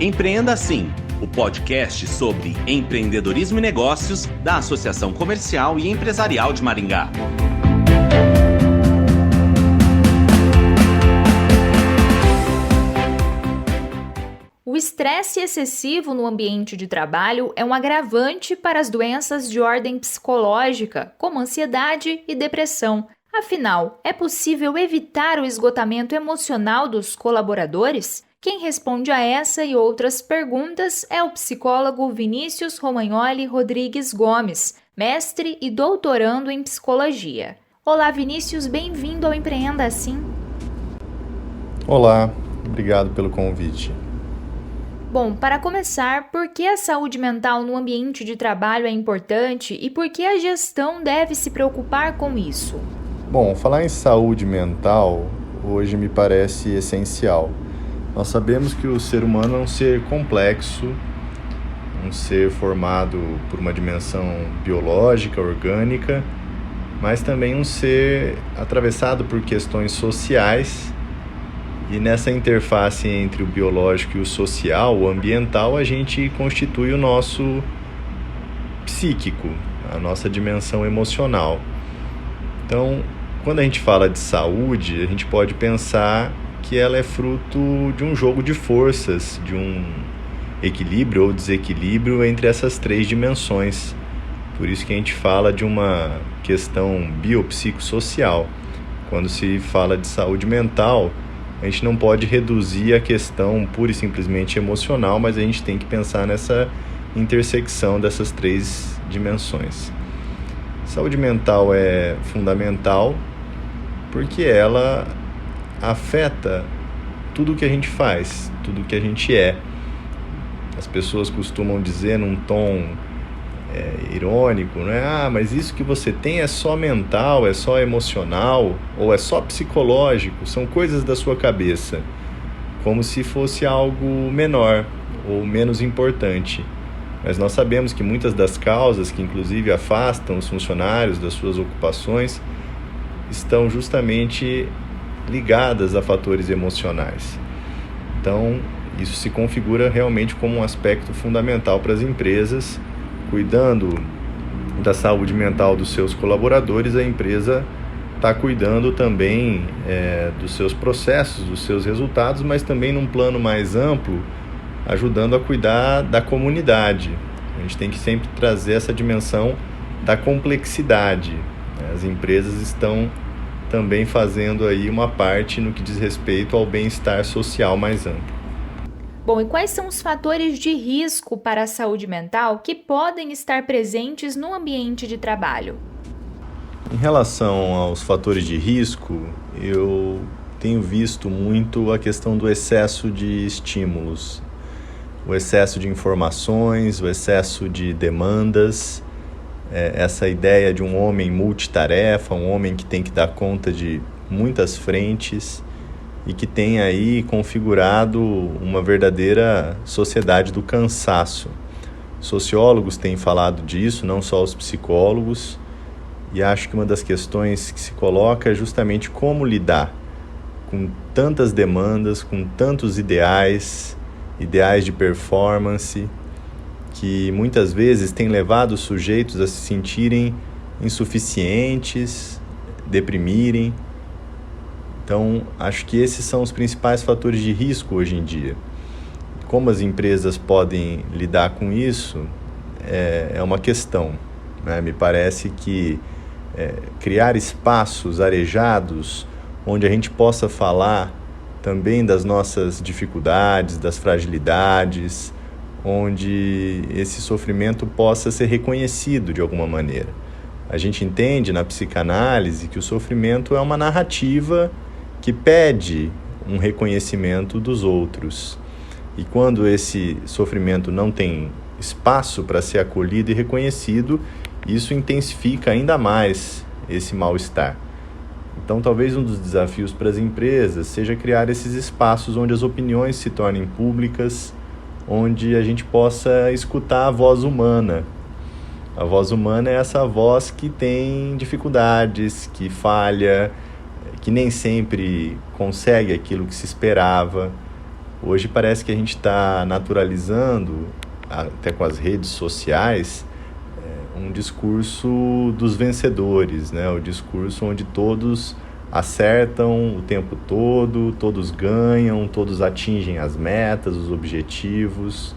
Empreenda Assim, o podcast sobre empreendedorismo e negócios da Associação Comercial e Empresarial de Maringá. O estresse excessivo no ambiente de trabalho é um agravante para as doenças de ordem psicológica, como ansiedade e depressão. Afinal, é possível evitar o esgotamento emocional dos colaboradores? Quem responde a essa e outras perguntas é o psicólogo Vinícius Romagnoli Rodrigues Gomes, mestre e doutorando em psicologia. Olá, Vinícius, bem-vindo ao Empreenda Assim. Olá, obrigado pelo convite. Bom, para começar, por que a saúde mental no ambiente de trabalho é importante e por que a gestão deve se preocupar com isso? Bom, falar em saúde mental hoje me parece essencial. Nós sabemos que o ser humano é um ser complexo, um ser formado por uma dimensão biológica, orgânica, mas também um ser atravessado por questões sociais. E nessa interface entre o biológico e o social, o ambiental, a gente constitui o nosso psíquico, a nossa dimensão emocional. Então, quando a gente fala de saúde, a gente pode pensar que ela é fruto de um jogo de forças, de um equilíbrio ou desequilíbrio entre essas três dimensões. Por isso que a gente fala de uma questão biopsicossocial. Quando se fala de saúde mental, a gente não pode reduzir a questão pura e simplesmente emocional, mas a gente tem que pensar nessa intersecção dessas três dimensões. Saúde mental é fundamental porque ela afeta tudo o que a gente faz, tudo o que a gente é. As pessoas costumam dizer num tom irônico, né? Mas isso que você tem é só mental, é só emocional ou é só psicológico, são coisas da sua cabeça, como se fosse algo menor ou menos importante. Mas nós sabemos que muitas das causas que inclusive afastam os funcionários das suas ocupações estão justamente ligadas a fatores emocionais. Então, isso se configura realmente como um aspecto fundamental para as empresas. Cuidando da saúde mental dos seus colaboradores, a empresa está cuidando também dos seus processos, dos seus resultados, mas também num plano mais amplo, ajudando a cuidar da comunidade. A gente tem que sempre trazer essa dimensão da complexidade. As empresas estão também fazendo aí uma parte no que diz respeito ao bem-estar social mais amplo. Bom, e quais são os fatores de risco para a saúde mental que podem estar presentes no ambiente de trabalho? Em relação aos fatores de risco, eu tenho visto muito a questão do excesso de estímulos, o excesso de informações, o excesso de demandas, essa ideia de um homem multitarefa, um homem que tem que dar conta de muitas frentes e que tem aí configurado uma verdadeira sociedade do cansaço. Sociólogos têm falado disso, não só os psicólogos, e acho que uma das questões que se coloca é justamente como lidar com tantas demandas, com tantos ideais de performance, que muitas vezes têm levado os sujeitos a se sentirem insuficientes, deprimirem. Então, acho que esses são os principais fatores de risco hoje em dia. Como as empresas podem lidar com isso é uma questão, né? Me parece que criar espaços arejados onde a gente possa falar também das nossas dificuldades, das fragilidades, onde esse sofrimento possa ser reconhecido de alguma maneira. A gente entende na psicanálise que o sofrimento é uma narrativa que pede um reconhecimento dos outros. E quando esse sofrimento não tem espaço para ser acolhido e reconhecido, isso intensifica ainda mais esse mal-estar. Então, talvez um dos desafios para as empresas seja criar esses espaços onde as opiniões se tornem públicas, onde a gente possa escutar a voz humana. A voz humana é essa voz que tem dificuldades, que falha, que nem sempre consegue aquilo que se esperava. Hoje parece que a gente está naturalizando, até com as redes sociais, um discurso dos vencedores, né? O discurso onde todos acertam o tempo todo, todos ganham, todos atingem as metas, os objetivos,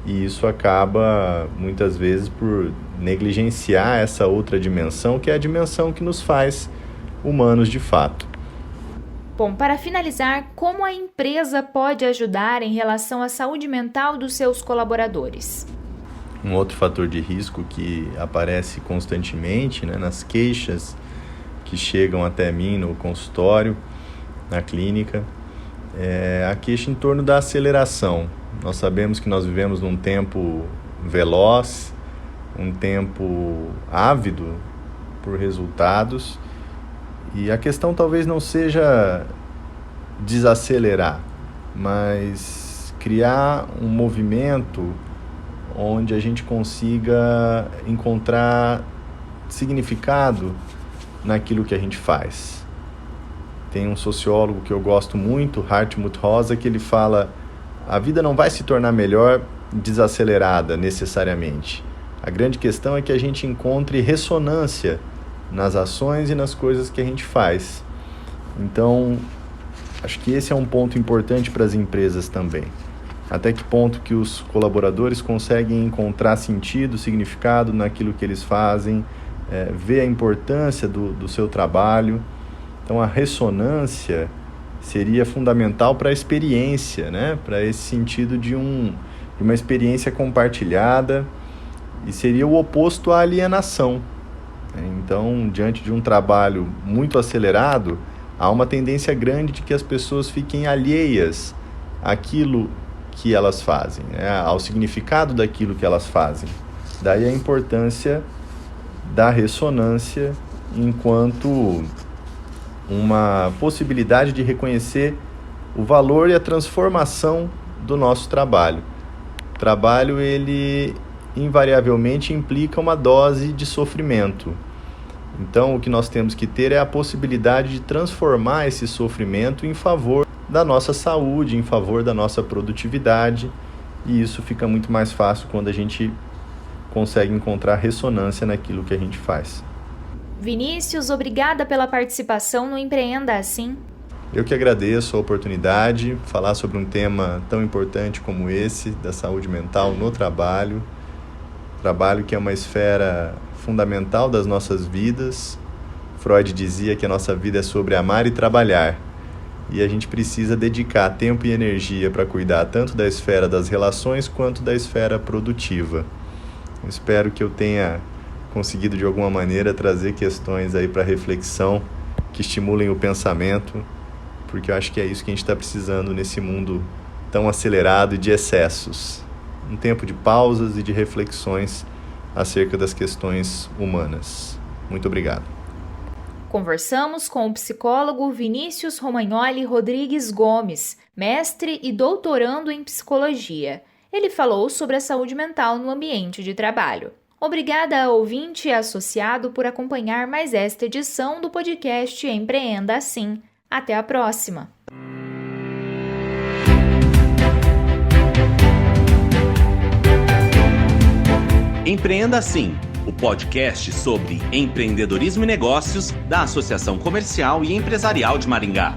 e isso acaba muitas vezes por negligenciar essa outra dimensão, que é a dimensão que nos faz humanos de fato. Bom, para finalizar, como a empresa pode ajudar em relação à saúde mental dos seus colaboradores? Um outro fator de risco que aparece constantemente, né, nas queixas que chegam até mim no consultório, na clínica, é a queixa em torno da aceleração. Nós sabemos que nós vivemos num tempo veloz, um tempo ávido por resultados, e a questão talvez não seja desacelerar, mas criar um movimento onde a gente consiga encontrar significado naquilo que a gente faz. Tem um sociólogo que eu gosto muito, Hartmut Rosa, que ele fala: a vida não vai se tornar melhor desacelerada necessariamente. A grande questão é que a gente encontre ressonância nas ações e nas coisas que a gente faz. Então, acho que esse é um ponto importante para as empresas também. Até que ponto que os colaboradores conseguem encontrar sentido, significado naquilo que eles fazem, ver a importância do seu trabalho. Então, a ressonância seria fundamental para a experiência, né? Para esse sentido de uma experiência compartilhada, e seria o oposto à alienação. Então, diante de um trabalho muito acelerado, há uma tendência grande de que as pessoas fiquem alheias àquilo que elas fazem, né? Ao significado daquilo que elas fazem. Daí a importância da ressonância enquanto uma possibilidade de reconhecer o valor e a transformação do nosso trabalho. O trabalho, ele invariavelmente implica uma dose de sofrimento. Então, o que nós temos que ter é a possibilidade de transformar esse sofrimento em favor da nossa saúde, em favor da nossa produtividade, e isso fica muito mais fácil quando a gente consegue encontrar ressonância naquilo que a gente faz. Vinícius, obrigada pela participação no Empreenda Assim. Eu que agradeço a oportunidade, falar sobre um tema tão importante como esse, da saúde mental no trabalho. Trabalho que é uma esfera fundamental das nossas vidas. Freud dizia que a nossa vida é sobre amar e trabalhar. E a gente precisa dedicar tempo e energia para cuidar tanto da esfera das relações quanto da esfera produtiva. Eu espero que eu tenha conseguido de alguma maneira trazer questões aí para reflexão que estimulem o pensamento, porque eu acho que é isso que a gente está precisando nesse mundo tão acelerado e de excessos. Um tempo de pausas e de reflexões acerca das questões humanas. Muito obrigado. Conversamos com o psicólogo Vinícius Romagnoli Rodrigues Gomes, mestre e doutorando em psicologia. Ele falou sobre a saúde mental no ambiente de trabalho. Obrigada ao ouvinte e associado por acompanhar mais esta edição do podcast Empreenda Assim. Até a próxima! Empreenda Assim, o podcast sobre empreendedorismo e negócios da Associação Comercial e Empresarial de Maringá.